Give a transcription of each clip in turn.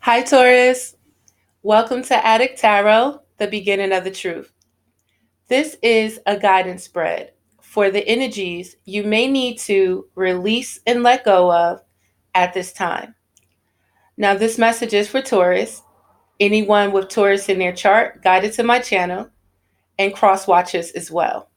Hi, Taurus. Welcome to Adik Tarot, the beginning of the truth. This is a guidance spread for the energies you may need to release and let go of at this time. Now, this message is for Taurus, anyone with Taurus in their chart guided to my channel, and cross watchers as well.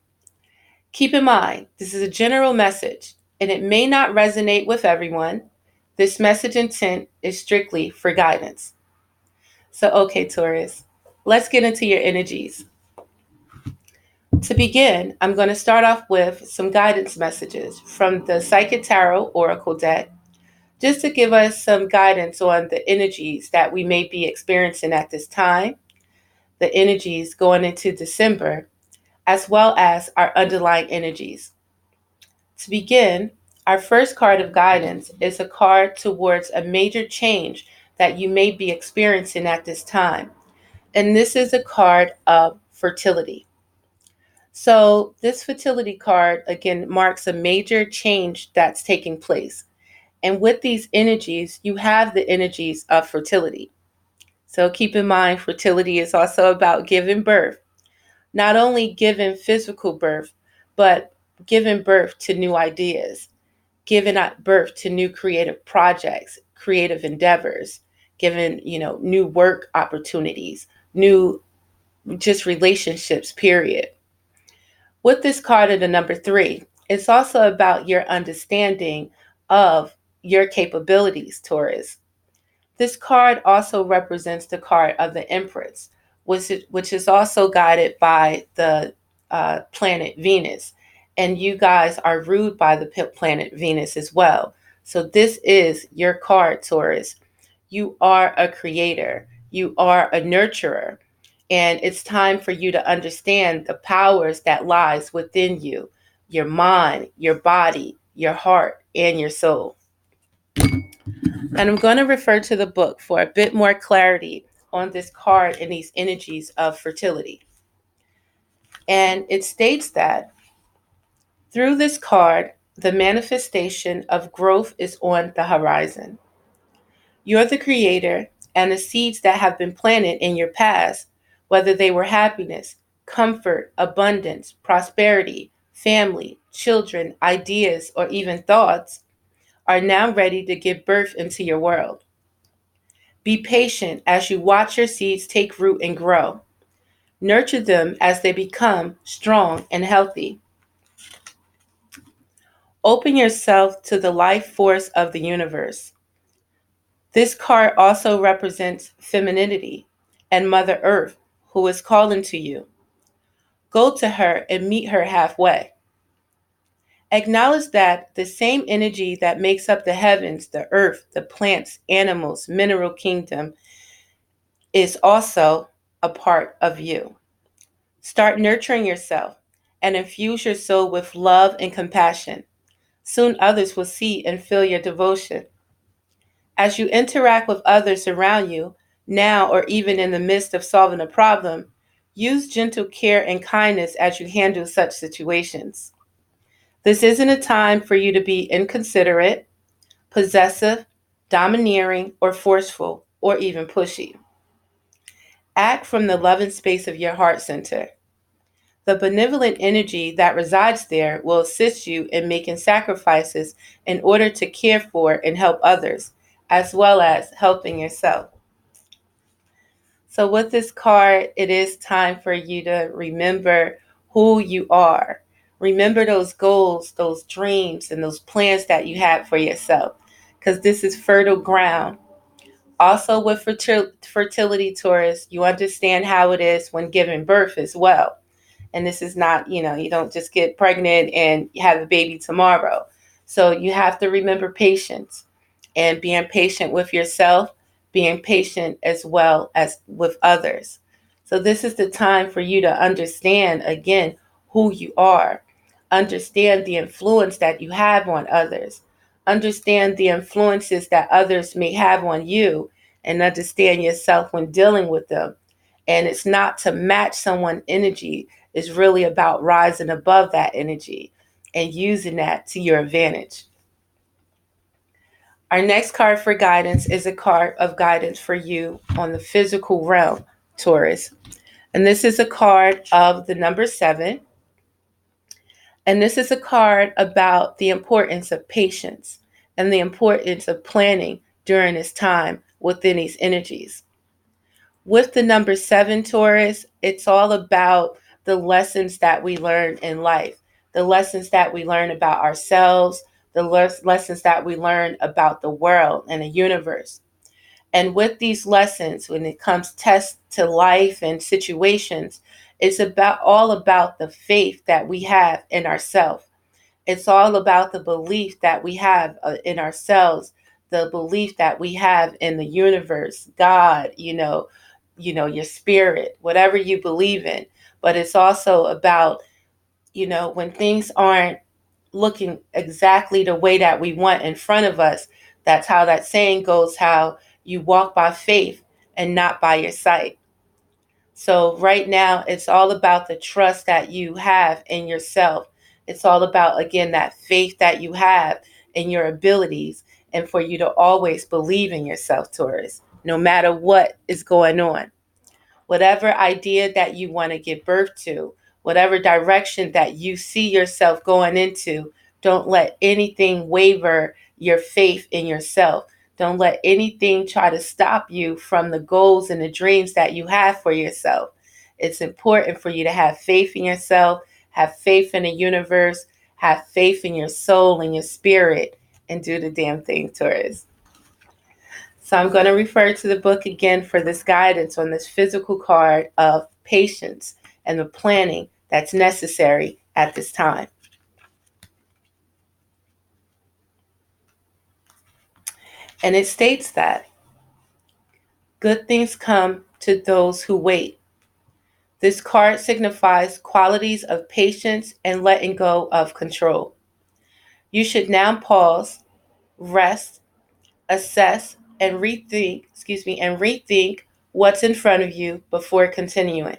Keep in mind, this is a general message and it may not resonate with everyone. This message intent is strictly for guidance. So, okay, Taurus, let's get into your energies. To begin, I'm going to start off with some guidance messages from the Psychic Tarot Oracle deck, just to give us some guidance on the energies that we may be experiencing at this time, the energies going into December, as well as our underlying energies. To begin, our first card of guidance is a card towards a major change that you may be experiencing at this time. And this is a card of fertility. So this fertility card, again, marks a major change that's taking place. And with these energies, you have the energies of fertility. So keep in mind, fertility is also about giving birth, not only giving physical birth, but giving birth to new ideas, giving birth to new creative projects, creative endeavors, giving, new work opportunities, new just relationships, period. With this card at the number 3, it's also about your understanding of your capabilities, Taurus. This card also represents the card of the Empress, which is also guided by the planet Venus. And you guys are ruled by the planet Venus as well. So this is your card, Taurus. You are a creator. You are a nurturer. And it's time for you to understand the powers that lies within you, your mind, your body, your heart, and your soul. And I'm going to refer to the book for a bit more clarity on this card and these energies of fertility. And it states that through this card, the manifestation of growth is on the horizon. You're the creator, and the seeds that have been planted in your past, whether they were happiness, comfort, abundance, prosperity, family, children, ideas, or even thoughts, are now ready to give birth into your world. Be patient as you watch your seeds take root and grow. Nurture them as they become strong and healthy. Open yourself to the life force of the universe. This card also represents femininity and Mother Earth, who is calling to you. Go to her and meet her halfway. Acknowledge that the same energy that makes up the heavens, the earth, the plants, animals, mineral kingdom is also a part of you. Start nurturing yourself and infuse your soul with love and compassion. Soon others will see and feel your devotion. As you interact with others around you, now or even in the midst of solving a problem, use gentle care and kindness as you handle such situations. This isn't a time for you to be inconsiderate, possessive, domineering, or forceful, or even pushy. Act from the loving space of your heart center. The benevolent energy that resides there will assist you in making sacrifices in order to care for and help others, as well as helping yourself. So with this card, it is time for you to remember who you are. Remember those goals, those dreams, and those plans that you had for yourself, because this is fertile ground. Also with fertility, Taurus, you understand how it is when giving birth as well. And this is not, you don't just get pregnant and have a baby tomorrow. So you have to remember patience and being patient with yourself, being patient as well as with others. So this is the time for you to understand, again, who you are. Understand the influence that you have on others. Understand the influences that others may have on you, and understand yourself when dealing with them. And it's not to match someone's energy. It's really about rising above that energy and using that to your advantage. Our next card for guidance is a card of guidance for you on the physical realm, Taurus. And this is a card of the number 7. And this is a card about the importance of patience and the importance of planning during this time within these energies. With the number 7, Taurus, it's all about the lessons that we learn in life, the lessons that we learn about ourselves, the lessons that we learn about the world and the universe. And with these lessons, when it comes to life and situations, it's all about the faith that we have in ourselves. It's all about the belief that we have in ourselves, the belief that we have in the universe, God, your spirit, whatever you believe in. But it's also about, when things aren't looking exactly the way that we want in front of us, that's how that saying goes, how you walk by faith and not by your sight. So right now, it's all about the trust that you have in yourself. It's all about, again, that faith that you have in your abilities, and for you to always believe in yourself, Taurus, no matter what is going on. Whatever idea that you want to give birth to, whatever direction that you see yourself going into, don't let anything waver your faith in yourself. Don't let anything try to stop you from the goals and the dreams that you have for yourself. It's important for you to have faith in yourself, have faith in the universe, have faith in your soul and your spirit, and do the damn thing, Taurus. So I'm going to refer to the book again for this guidance on this physical card of patience and the planning that's necessary at this time. And it states that good things come to those who wait. This card signifies qualities of patience and letting go of control. You should now pause, rest, assess, and rethink what's in front of you before continuing.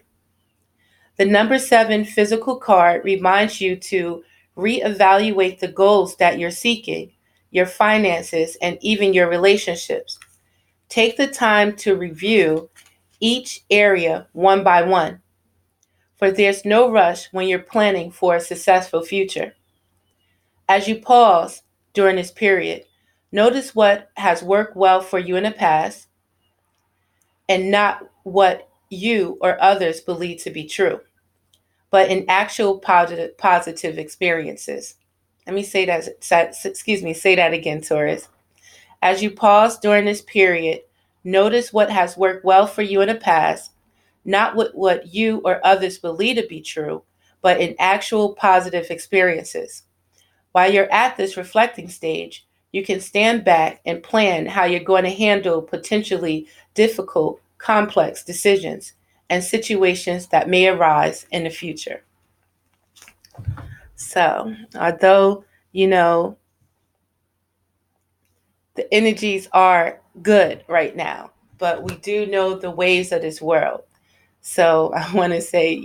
The number 7 physical card reminds you to reevaluate the goals that you're seeking, your finances, and even your relationships. Take the time to review each area one by one, for there's no rush when you're planning for a successful future. As you pause during this period, notice what has worked well for you in the past and not what you or others believe to be true, but in actual positive experiences. Let me say that again, Taurus. As you pause during this period, notice what has worked well for you in the past, not what you or others believe to be true, but in actual positive experiences. While you're at this reflecting stage, you can stand back and plan how you're going to handle potentially difficult, complex decisions and situations that may arise in the future. So, although, the energies are good right now, but we do know the ways of this world. So, I want to say,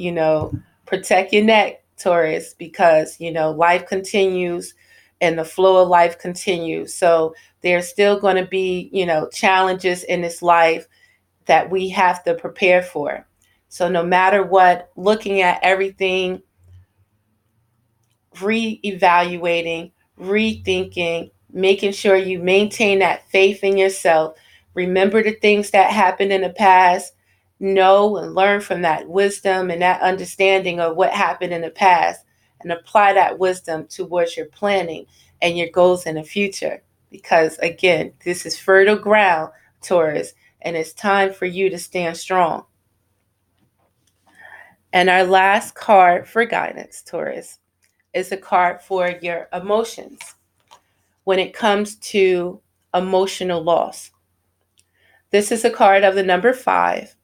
protect your neck, Taurus, because, life continues and the flow of life continues. So, there's still going to be, challenges in this life that we have to prepare for. So, no matter what, looking at everything, re-evaluating, rethinking, making sure you maintain that faith in yourself. Remember the things that happened in the past. Know and learn from that wisdom and that understanding of what happened in the past, and apply that wisdom towards your planning and your goals in the future. Because again, this is fertile ground, Taurus, and it's time for you to stand strong. And our last card for guidance, Taurus, is a card for your emotions when it comes to emotional loss. This is a card of the number 5.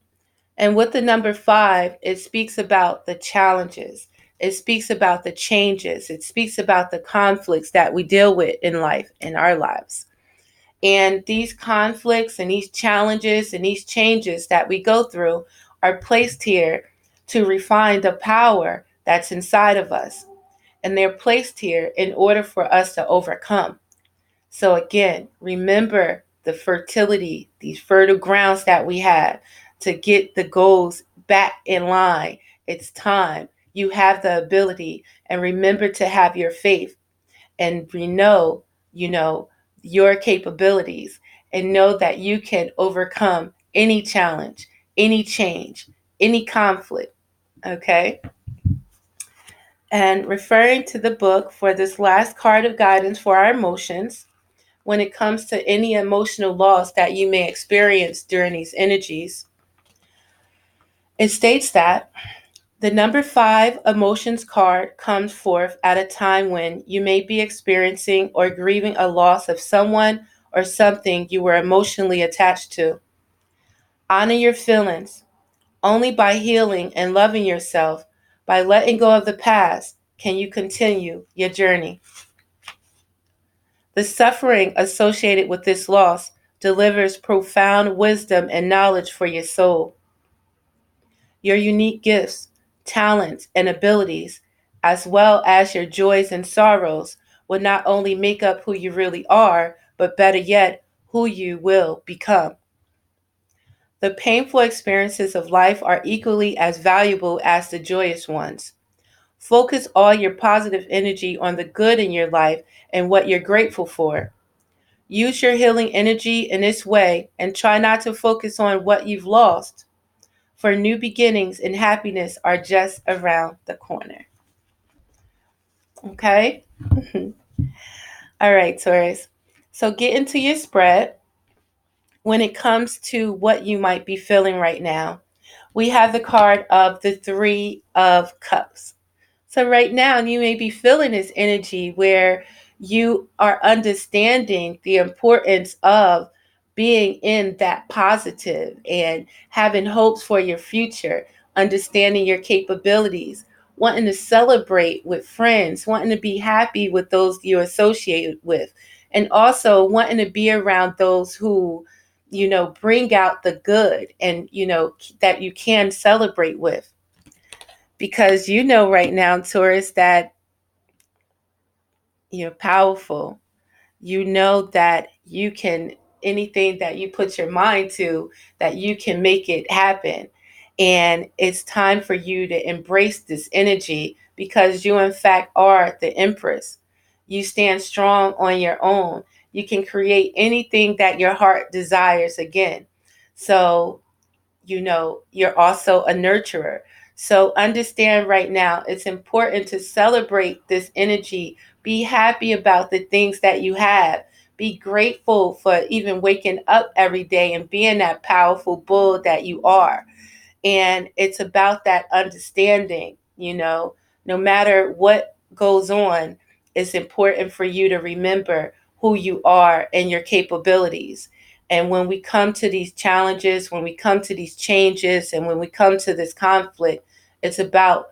And with the number 5, it speaks about the challenges. It speaks about the changes. It speaks about the conflicts that we deal with in life, in our lives. And these conflicts and these challenges and these changes that we go through are placed here to refine the power that's inside of us. And they're placed here in order for us to overcome. So again, remember the fertility, these fertile grounds that we have to get the goals back in line. It's time. You have the ability, and remember to have your faith and you know, your capabilities, and know that you can overcome any challenge, any change, any conflict. Okay? And referring to the book for this last card of guidance for our emotions, when it comes to any emotional loss that you may experience during these energies, it states that the number 5 emotions card comes forth at a time when you may be experiencing or grieving a loss of someone or something you were emotionally attached to. Honor your feelings. Only by healing and loving yourself, by letting go of the past, can you continue your journey. The suffering associated with this loss delivers profound wisdom and knowledge for your soul. Your unique gifts, talents, and abilities, as well as your joys and sorrows, will not only make up who you really are, but better yet, who you will become. The painful experiences of life are equally as valuable as the joyous ones. Focus all your positive energy on the good in your life and what you're grateful for. Use your healing energy in this way and try not to focus on what you've lost, for new beginnings and happiness are just around the corner. Okay? All right, Taurus. So get into your spread. When it comes to what you might be feeling right now, we have the card of the Three of Cups. So right now you may be feeling this energy where you are understanding the importance of being in that positive and having hopes for your future, understanding your capabilities, wanting to celebrate with friends, wanting to be happy with those you associate with, and also wanting to be around those who, bring out the good and, that you can celebrate with. Because right now, Taurus, that you're powerful. You know that you can, anything that you put your mind to, that you can make it happen. And it's time for you to embrace this energy because you, in fact, are the Empress. You stand strong on your own. You can create anything that your heart desires again. So you're also a nurturer. So understand right now, it's important to celebrate this energy. Be happy about the things that you have. Be grateful for even waking up every day and being that powerful bull that you are. And it's about that understanding, no matter what goes on, it's important for you to remember who you are and your capabilities. And when we come to these challenges, when we come to these changes, and when we come to this conflict, it's about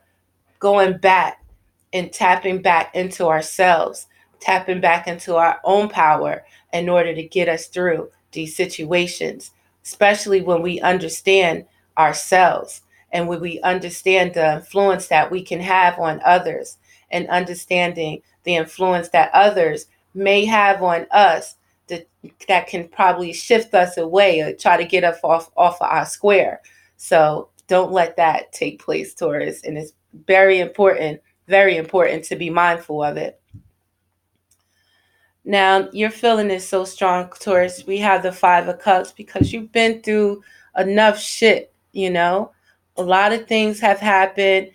going back and tapping back into ourselves, tapping back into our own power in order to get us through these situations, especially when we understand ourselves and when we understand the influence that we can have on others, and understanding the influence that others may have on us that can probably shift us away or try to get us off of our square. So don't let that take place, Taurus. And it's very important to be mindful of it. Now, your feeling is so strong, Taurus. We have the Five of Cups because you've been through enough shit, A lot of things have happened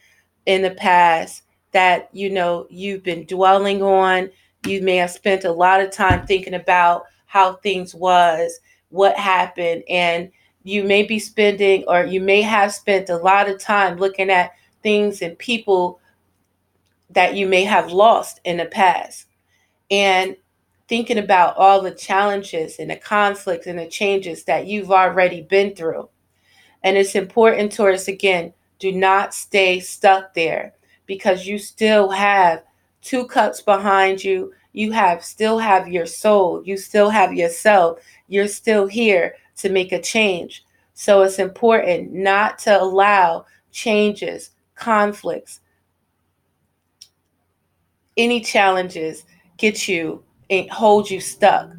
in the past that, you've been dwelling on. You may have spent a lot of time thinking about how things was, what happened, and you may be spending, or you may have spent a lot of time looking at things and people that you may have lost in the past, and thinking about all the challenges and the conflicts and the changes that you've already been through. And it's important, Taurus, again, do not stay stuck there, because you still have 2 cups behind you. You still have your soul. You still have yourself. You're still here to make a change. So it's important not to allow changes, conflicts, any challenges get you hold you stuck.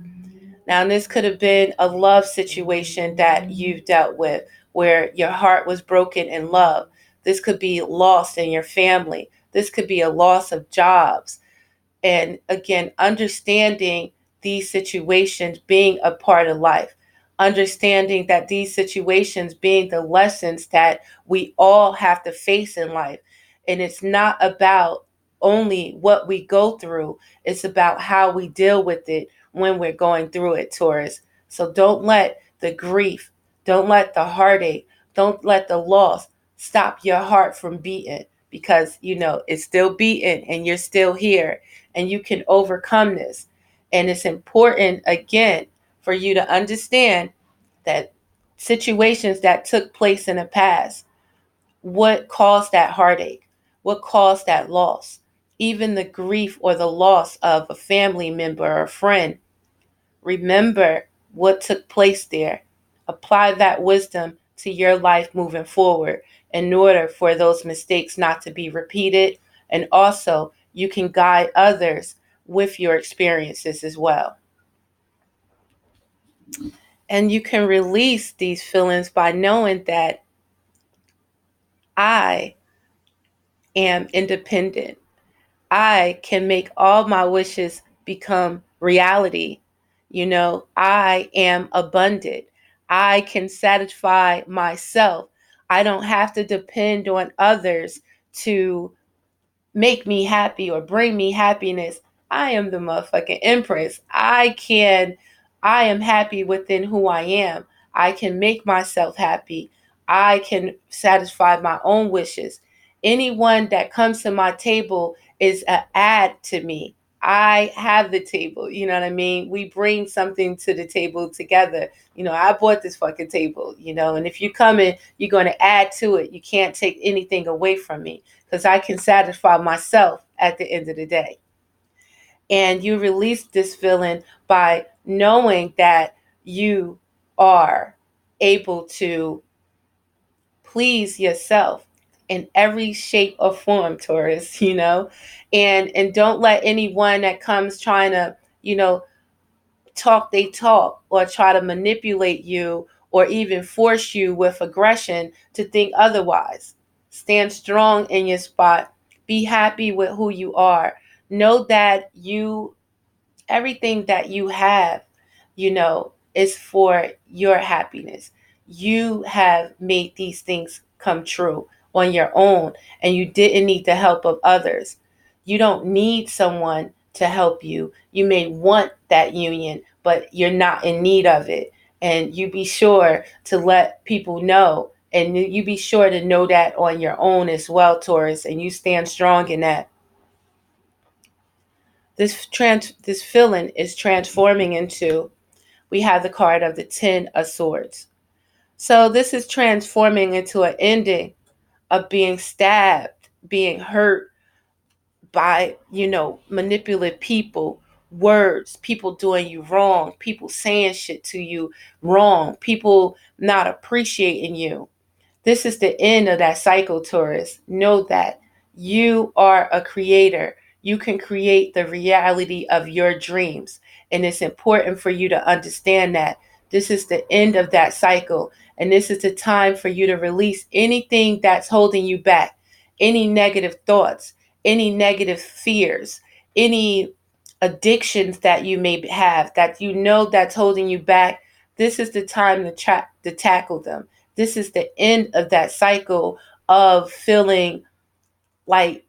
Now, this could have been a love situation that you've dealt with where your heart was broken in love. This could be lost in your family. This could be a loss of jobs. And again, understanding these situations being a part of life, understanding that these situations being the lessons that we all have to face in life. And it's not about only what we go through, it's about how we deal with it when we're going through it, Taurus. So don't let the grief, don't let the heartache, don't let the loss stop your heart from beating, because it's still beating and you're still here and you can overcome this. And it's important, again, for you to understand that situations that took place in the past, what caused that heartache, what caused that loss, even the grief or the loss of a family member or a friend. Remember what took place there. Apply that wisdom to your life moving forward in order for those mistakes not to be repeated. And also, you can guide others with your experiences as well. And you can release these feelings by knowing that I am independent. I can make all my wishes become reality. I am abundant. I can satisfy myself. I don't have to depend on others to make me happy or bring me happiness. I am the motherfucking empress. I am happy within who I am. I can make myself happy. I can satisfy my own wishes. Anyone that comes to my table is an add to me. I have the table, you know what I mean? We bring something to the table together. I bought this fucking table, and if you come in, you're going to add to it. You can't take anything away from me because I can satisfy myself at the end of the day. And you release this feeling by knowing that you are able to please yourself in every shape or form, Taurus, and don't let anyone that comes trying to, talk they talk or try to manipulate you or even force you with aggression to think otherwise. Stand strong in your spot. Be happy with who you are. Know that everything that you have, is for your happiness. You have made these things come true on your own, and you didn't need the help of others. You don't need someone to help you. You may want that union, but you're not in need of it. And you be sure to let people know. And you be sure to know that on your own as well, Taurus, and you stand strong in that. This feeling is transforming into, we have the card of the 10 of Swords. So this is transforming into an ending of being stabbed, being hurt by, manipulative people, words, people doing you wrong, people saying shit to you wrong, people not appreciating you. This is the end of that cycle, Taurus. Know that you are a creator. You can create the reality of your dreams. And it's important for you to understand that this is the end of that cycle. And this is the time for you to release anything that's holding you back, any negative thoughts, any negative fears, any addictions that you may have that that's holding you back. This is the time to tackle them. This is the end of that cycle of feeling like,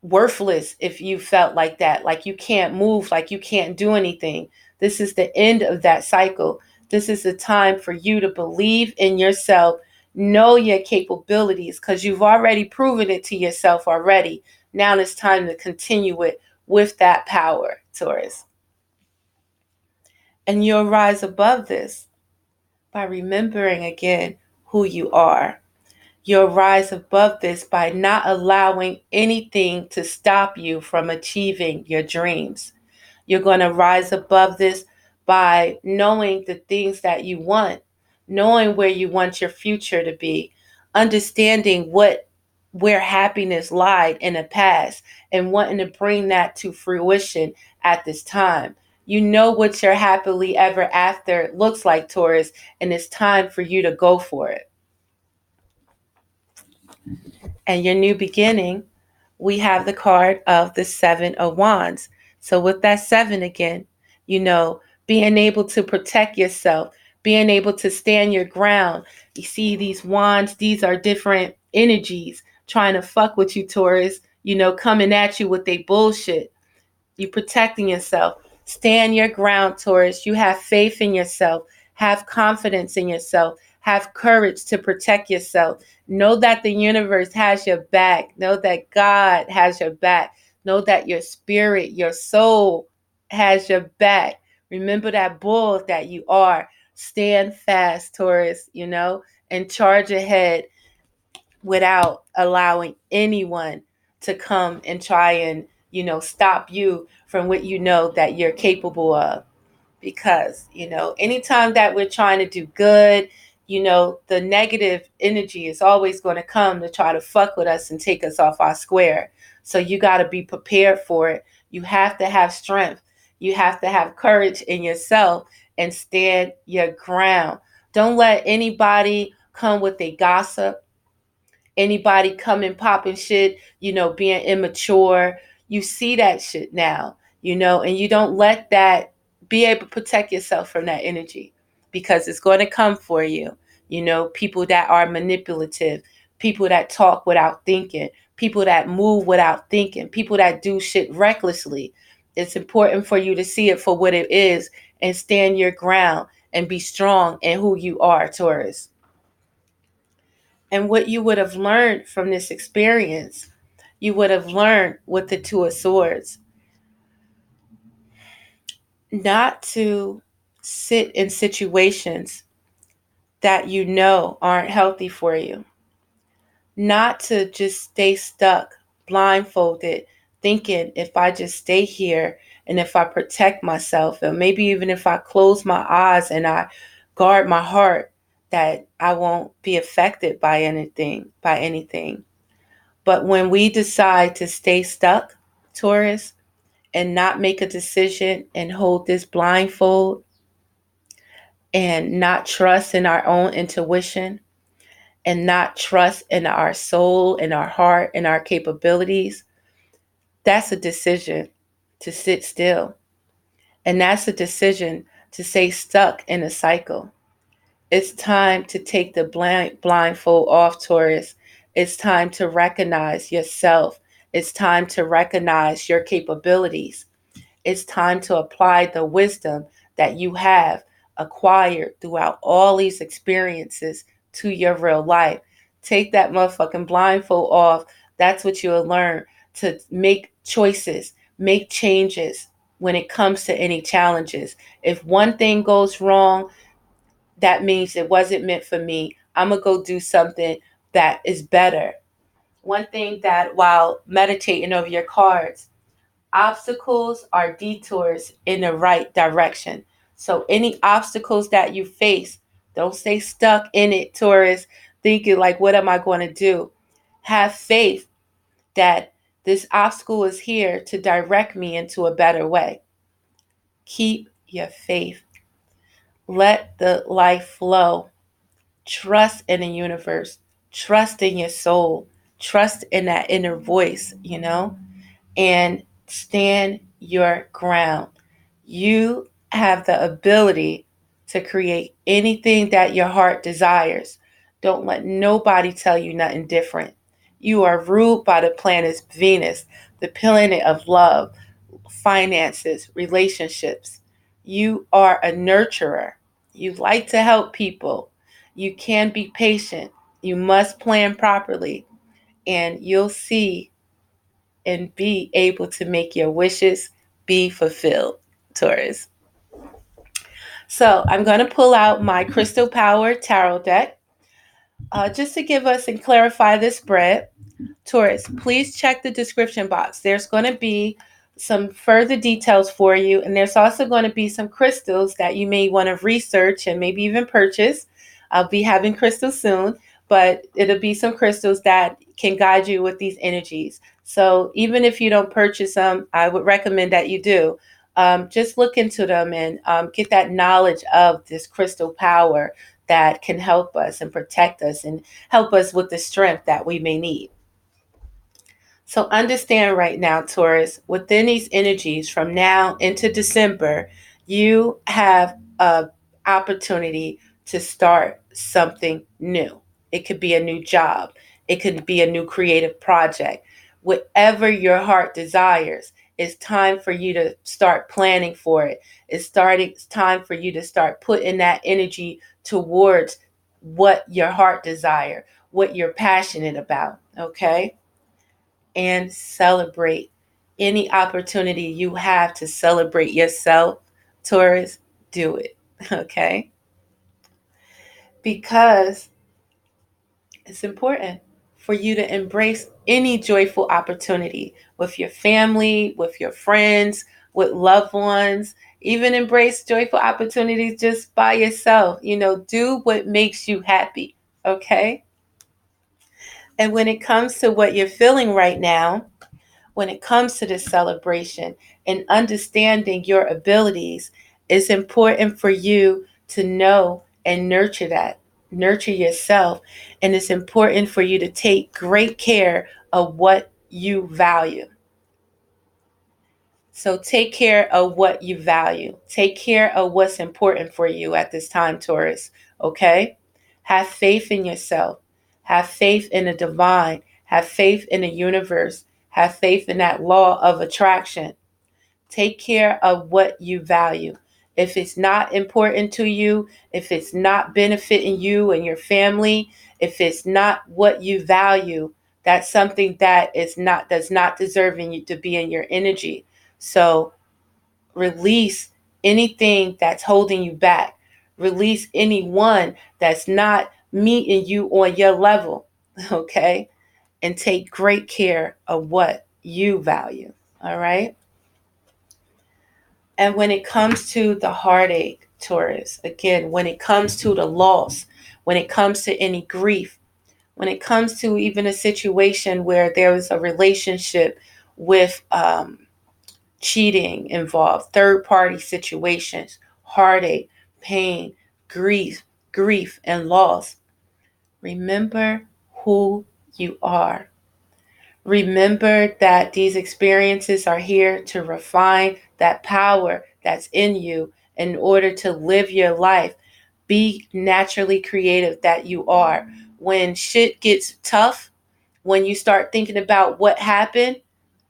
worthless if you felt like that, like you can't move, like you can't do anything. This is the end of that cycle. This is the time for you to believe in yourself, know your capabilities, because you've already proven it to yourself already. Now it's time to continue it with that power, Taurus. And you'll rise above this by remembering again who you are. You'll rise above this by not allowing anything to stop you from achieving your dreams. You're going to rise above this by knowing the things that you want, knowing where you want your future to be, understanding what where happiness lied in the past and wanting to bring that to fruition at this time. You know what your happily ever after looks like, Taurus, and it's time for you to go for it. And your new beginning, we have the card of the Seven of Wands. So with that seven again, being able to protect yourself, being able to stand your ground. You see these wands, these are different energies trying to fuck with you, Taurus, coming at you with their bullshit. You protecting yourself. Stand your ground, Taurus. You have faith in yourself. Have confidence in yourself. Have courage to protect yourself. Know that the universe has your back. Know that God has your back. Know that your spirit, your soul has your back. Remember that bull that you are. Stand fast, Taurus, and charge ahead without allowing anyone to come and try and, stop you from what you know that you're capable of. Because, anytime that we're trying to do good, the negative energy is always going to come to try to fuck with us and take us off our square. So you got to be prepared for it. You have to have strength. You have to have courage in yourself and stand your ground. Don't let anybody come with a gossip, anybody coming popping shit, being immature. You see that shit now, and you don't let that, be able to protect yourself from that energy, because it's going to come for you. People that are manipulative, people that talk without thinking, people that move without thinking, people that do shit recklessly. It's important for you to see it for what it is and stand your ground and be strong in who you are, Taurus. And what you would have learned from this experience, you would have learned with the Two of Swords, not to sit in situations that aren't healthy for you, not to just stay stuck, blindfolded, thinking if I just stay here and if I protect myself, and maybe even if I close my eyes and I guard my heart, that I won't be affected by anything. But when we decide to stay stuck, Taurus, and not make a decision and hold this blindfold and not trust in our own intuition and not trust in our soul and our heart and our capabilities, that's a decision to sit still. And that's a decision to stay stuck in a cycle. It's time to take the blindfold off, Taurus. It's time to recognize yourself. It's time to recognize your capabilities. It's time to apply the wisdom that you have acquired throughout all these experiences to your real life. Take that motherfucking blindfold off. That's what you'll learn, to make choices, make changes when it comes to any challenges. If one thing goes wrong, that means it wasn't meant for me. I'm going to go do something that is better. One thing that, while meditating over your cards, obstacles are detours in the right direction. So any obstacles that you face, don't stay stuck in it, Taurus, thinking like, what am I going to do? Have faith that this obstacle is here to direct me into a better way. Keep your faith. Let the life flow. Trust in the universe. Trust in your soul. Trust in that inner voice, and stand your ground. You have the ability to create anything that your heart desires. Don't let nobody tell you nothing different. You are ruled by the planet Venus, the planet of love, finances, relationships. You are a nurturer. You like to help people. You can be patient. You must plan properly, and you'll see and be able to make your wishes be fulfilled, Taurus. So I'm going to pull out my Crystal Power Tarot deck just to give us and clarify this spread. Taurus, please check the description box. There's going to be some further details for you, and there's also going to be some crystals that you may want to research and maybe even purchase. I'll be having crystals soon, but it'll be some crystals that can guide you with these energies. So even if you don't purchase them, I would recommend that you do. Just look into them and get that knowledge of this crystal power that can help us and protect us and help us with the strength that we may need. So understand right now, Taurus, within these energies from now into December, you have an opportunity to start something new. It could be a new job. It could be a new creative project. Whatever your heart desires, it's time for you to start planning for it. It's time for you to start putting that energy towards what your heart desire, what you're passionate about, okay? And celebrate any opportunity you have to celebrate yourself, Taurus, do it, okay? Because it's important for you to embrace any joyful opportunity with your family, with your friends, with loved ones. Even embrace joyful opportunities just by yourself. Do what makes you happy, okay? And when it comes to what you're feeling right now, when it comes to this celebration and understanding your abilities, it's important for you to know and nurture that, nurture yourself. And it's important for you to take great care of what you value. So take care of what you value. Take care of what's important for you at this time, Taurus. Okay? Have faith in yourself. Have faith in the divine. Have faith in the universe. Have faith in that law of attraction. Take care of what you value. If it's not important to you, if it's not benefiting you and your family, if it's not what you value, that's something that's not deserving you to be in your energy. So release anything that's holding you back. Release anyone that's not meeting you on your level, okay? And take great care of what you value, all right? And when it comes to the heartache, Taurus, again, when it comes to the loss, when it comes to any grief, when it comes to even a situation where there was a relationship with cheating involved, third party situations, heartache, pain, grief, and loss, remember who you are. Remember that these experiences are here to refine that power that's in you in order to live your life. Be naturally creative that you are. When shit gets tough, when you start thinking about what happened,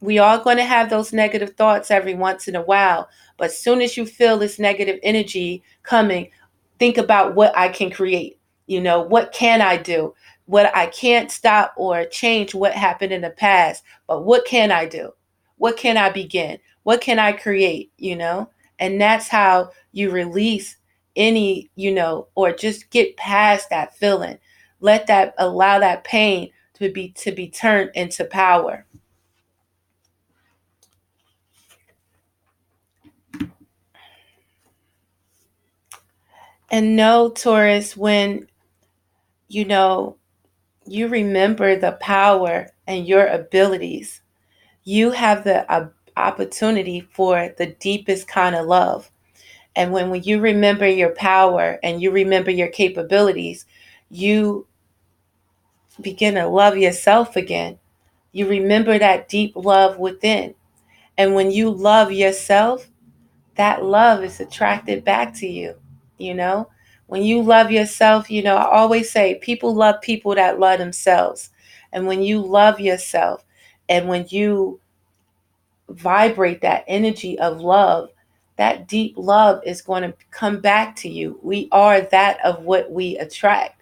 we are going to have those negative thoughts every once in a while. But as soon as you feel this negative energy coming, think about what I can create. What can I do? What I can't stop or change what happened in the past, but what can I do? What can I begin? What can I create? And that's how you release any, or just get past that feeling. Allow that pain to be turned into power. And know, Taurus, when you remember the power and your abilities, you have the opportunity for the deepest kind of love. And when you remember your power and you remember your capabilities, you begin to love yourself again. You remember that deep love within. And when you love yourself, that love is attracted back to you. you know when you love yourself, I always say people love people that love themselves. And when you love yourself and when you vibrate that energy of love, that deep love is going to come back to you. We are that of what we attract.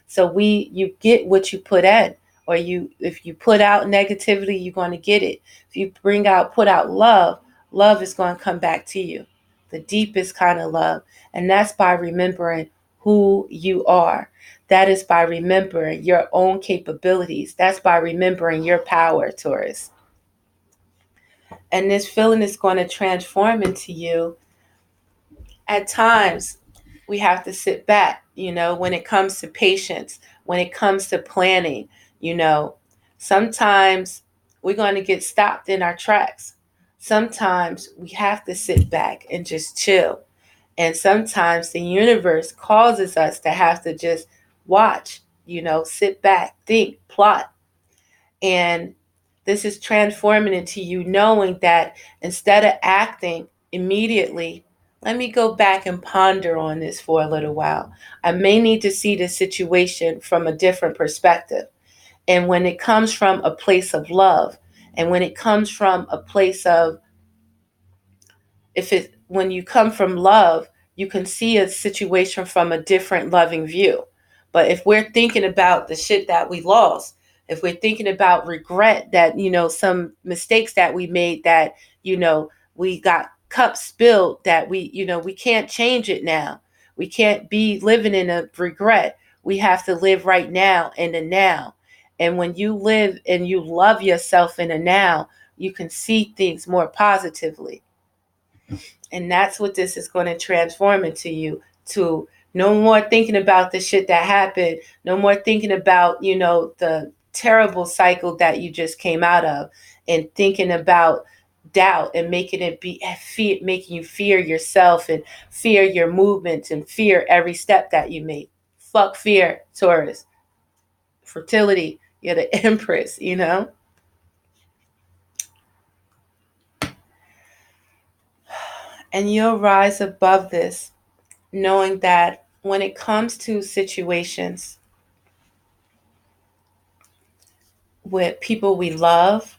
So you get what you put in. Or if you put out negativity, you're going to get it. If you put out love is going to come back to you. The deepest kind of love. And that's by remembering who you are. That is by remembering your own capabilities. That's by remembering your power, Taurus. And this feeling is going to transform into you. At times, we have to sit back, when it comes to patience, when it comes to planning, Sometimes we're going to get stopped in our tracks. Sometimes we have to sit back and just chill. And sometimes the universe causes us to have to just watch, sit back, think, plot. And this is transforming into you knowing that instead of acting immediately, let me go back and ponder on this for a little while. I may need to see the situation from a different perspective. And when it comes from a place of love, and when it comes from a place of, when you come from love, you can see a situation from a different loving view. But if we're thinking about the shit that we lost, if we're thinking about regret that, some mistakes that we made that, we got cups spilled that we can't change it now. We can't be living in a regret. We have to live right now in the now. And when you live and you love yourself in the now, you can see things more positively. And that's what this is going to transform into you, to no more thinking about the shit that happened, no more thinking about, the terrible cycle that you just came out of, and thinking about doubt and making it be fear, making you fear yourself and fear your movements and fear every step that you make. Fuck fear, Taurus. Fertility, you're the empress, And you'll rise above this, knowing that when it comes to situations with people we love,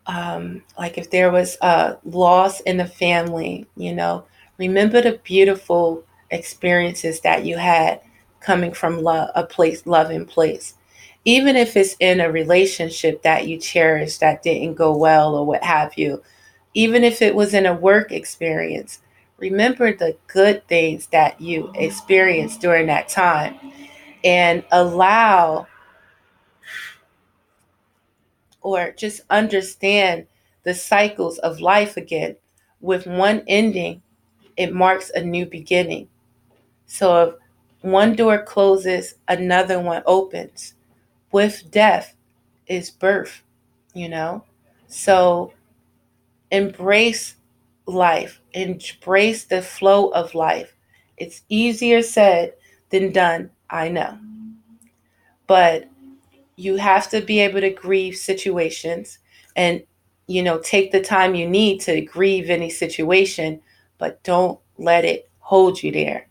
like if there was a loss in the family, remember the beautiful experiences that you had coming from love, loving place. Even if it's in a relationship that you cherish that didn't go well or what have you, even if it was in a work experience, remember the good things that you experienced during that time, and allow, or just understand the cycles of life again. With one ending, it marks a new beginning. So if one door closes, another one opens. With death is birth, you know? So embrace life, embrace the flow of life. It's easier said than done, I know. But you have to be able to grieve situations and, take the time you need to grieve any situation, but don't let it hold you there.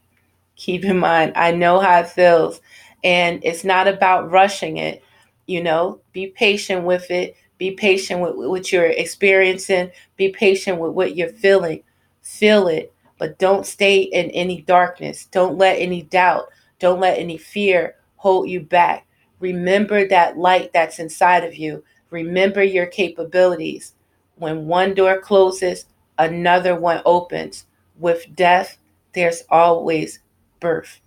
Keep in mind, I know how it feels, and it's not about rushing it. Be patient with it. Be patient with what you're experiencing. Be patient with what you're feeling. Feel it, but don't stay in any darkness. Don't let any doubt, don't let any fear hold you back. Remember that light that's inside of you. Remember your capabilities. When one door closes, another one opens. With death, there's always birth.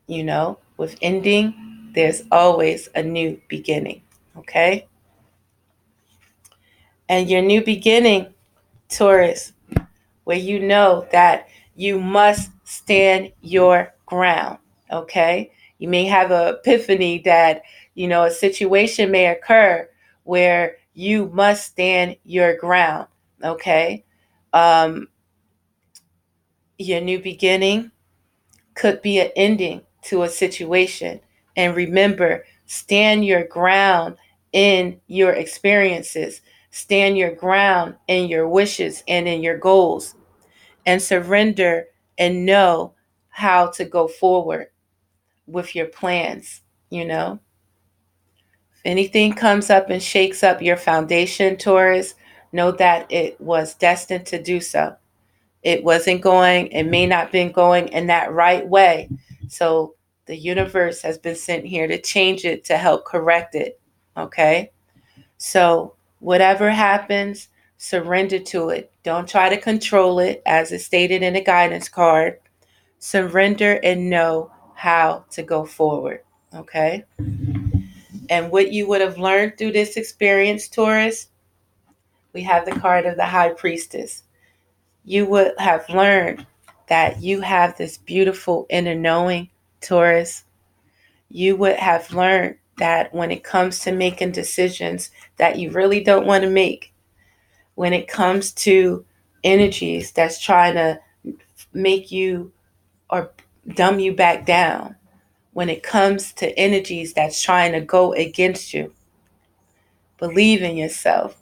With ending, there's always a new beginning. Okay? And your new beginning, Taurus, where you know that you must stand your ground. Okay? You may have an epiphany that, a situation may occur where you must stand your ground. Okay? Um, your new beginning could be an ending to a situation. And remember, stand your ground in your experiences, stand your ground in your wishes and in your goals, and surrender and know how to go forward with your plans. If anything comes up and shakes up your foundation, Taurus, know that it was destined to do so. It wasn't going, it may not been going in that right way. So the universe has been sent here to change it, to help correct it. Okay? So whatever happens, surrender to it. Don't try to control it, as is stated in the guidance card. Surrender and know how to go forward. Okay? And what you would have learned through this experience, Taurus, we have the card of the High Priestess. You would have learned that you have this beautiful inner knowing, Taurus. you would have learned that when it comes to making decisions that you really don't want to make, when it comes to energies that's trying to make you or dumb you back down, when it comes to energies that's trying to go against you, believe in yourself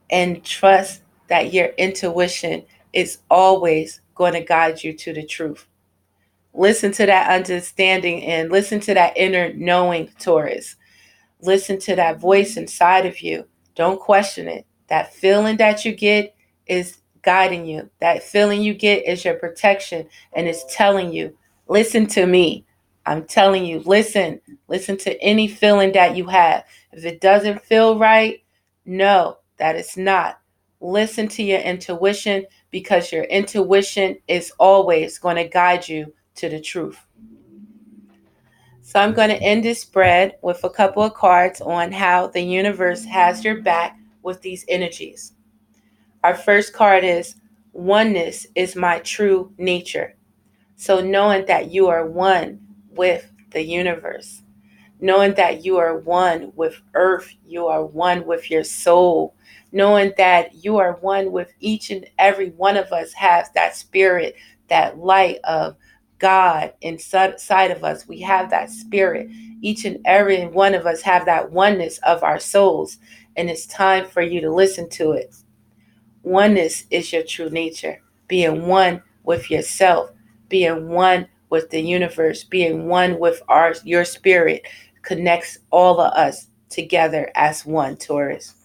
and trust that your intuition is always going to guide you to the truth. Listen to that understanding and listen to that inner knowing, Taurus. Listen to that voice inside of you. Don't question it. That feeling that you get is guiding you. That feeling you get is your protection, and it's telling you, listen to me. I'm telling you, listen. Listen to any feeling that you have. If it doesn't feel right, no, that is not. Listen to your intuition, because your intuition is always going to guide you to the truth. So I'm going to end this spread with a couple of cards on how the universe has your back with these energies. Our first card is oneness is my true nature. So knowing that you are one with the universe, knowing that you are one with earth, you are one with your soul, knowing that you are one with each and every one of us has that spirit, that light of God inside of us. We have that spirit. Each and every one of us have that oneness of our souls, and it's time for you to listen to it. Oneness is your true nature. Being one with yourself, being one with the universe, being one with your spirit connects all of us together as one, Taurus.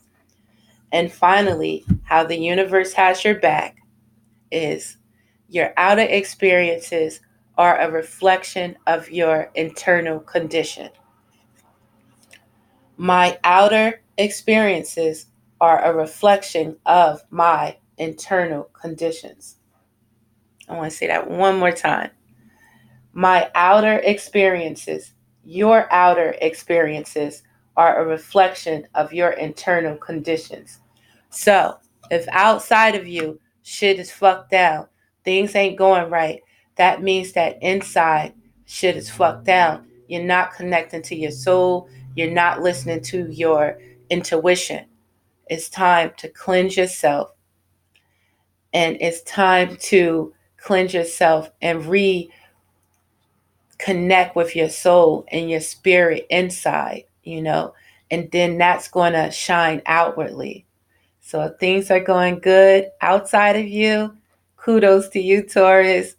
And finally, how the universe has your back is your outer experiences are a reflection of your internal condition. My outer experiences are a reflection of my internal conditions. I want to say that one more time. My outer experiences, your outer experiences are a reflection of your internal conditions. So, if outside of you shit is fucked down, things ain't going right, that means that inside shit is fucked down. You're not connecting to your soul, you're not listening to your intuition. It's time to cleanse yourself, and it's time to cleanse yourself and connect with your soul and your spirit inside, and then that's going to shine outwardly. So if things are going good outside of you, kudos to you, Taurus.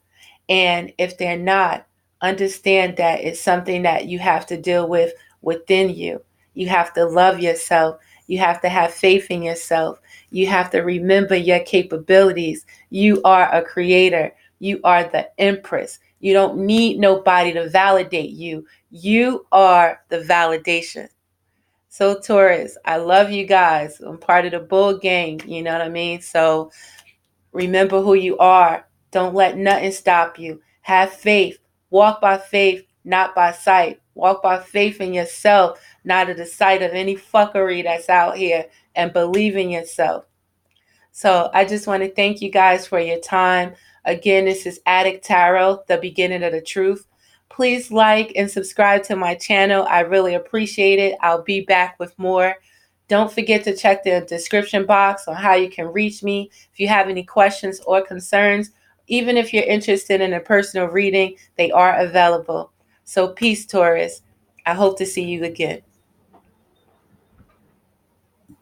And if they're not, understand that it's something that you have to deal with within you. You have to love yourself. You have to have faith in yourself. You have to remember your capabilities. You are a creator. You are the empress. You don't need nobody to validate you. You are the validation. So Taurus, I love you guys. I'm part of the bull gang, you know what I mean? So remember who you are. Don't let nothing stop you. Have faith. Walk by faith, not by sight. Walk by faith in yourself, not at the sight of any fuckery that's out here, and believe in yourself. So I just want to thank you guys for your time. Again, this is Adik Tarot, the beginning of the truth. Please like and subscribe to my channel. I really appreciate it. I'll be back with more. Don't forget to check the description box on how you can reach me if you have any questions or concerns. Even if you're interested in a personal reading, they are available. So peace, Taurus. I hope to see you again.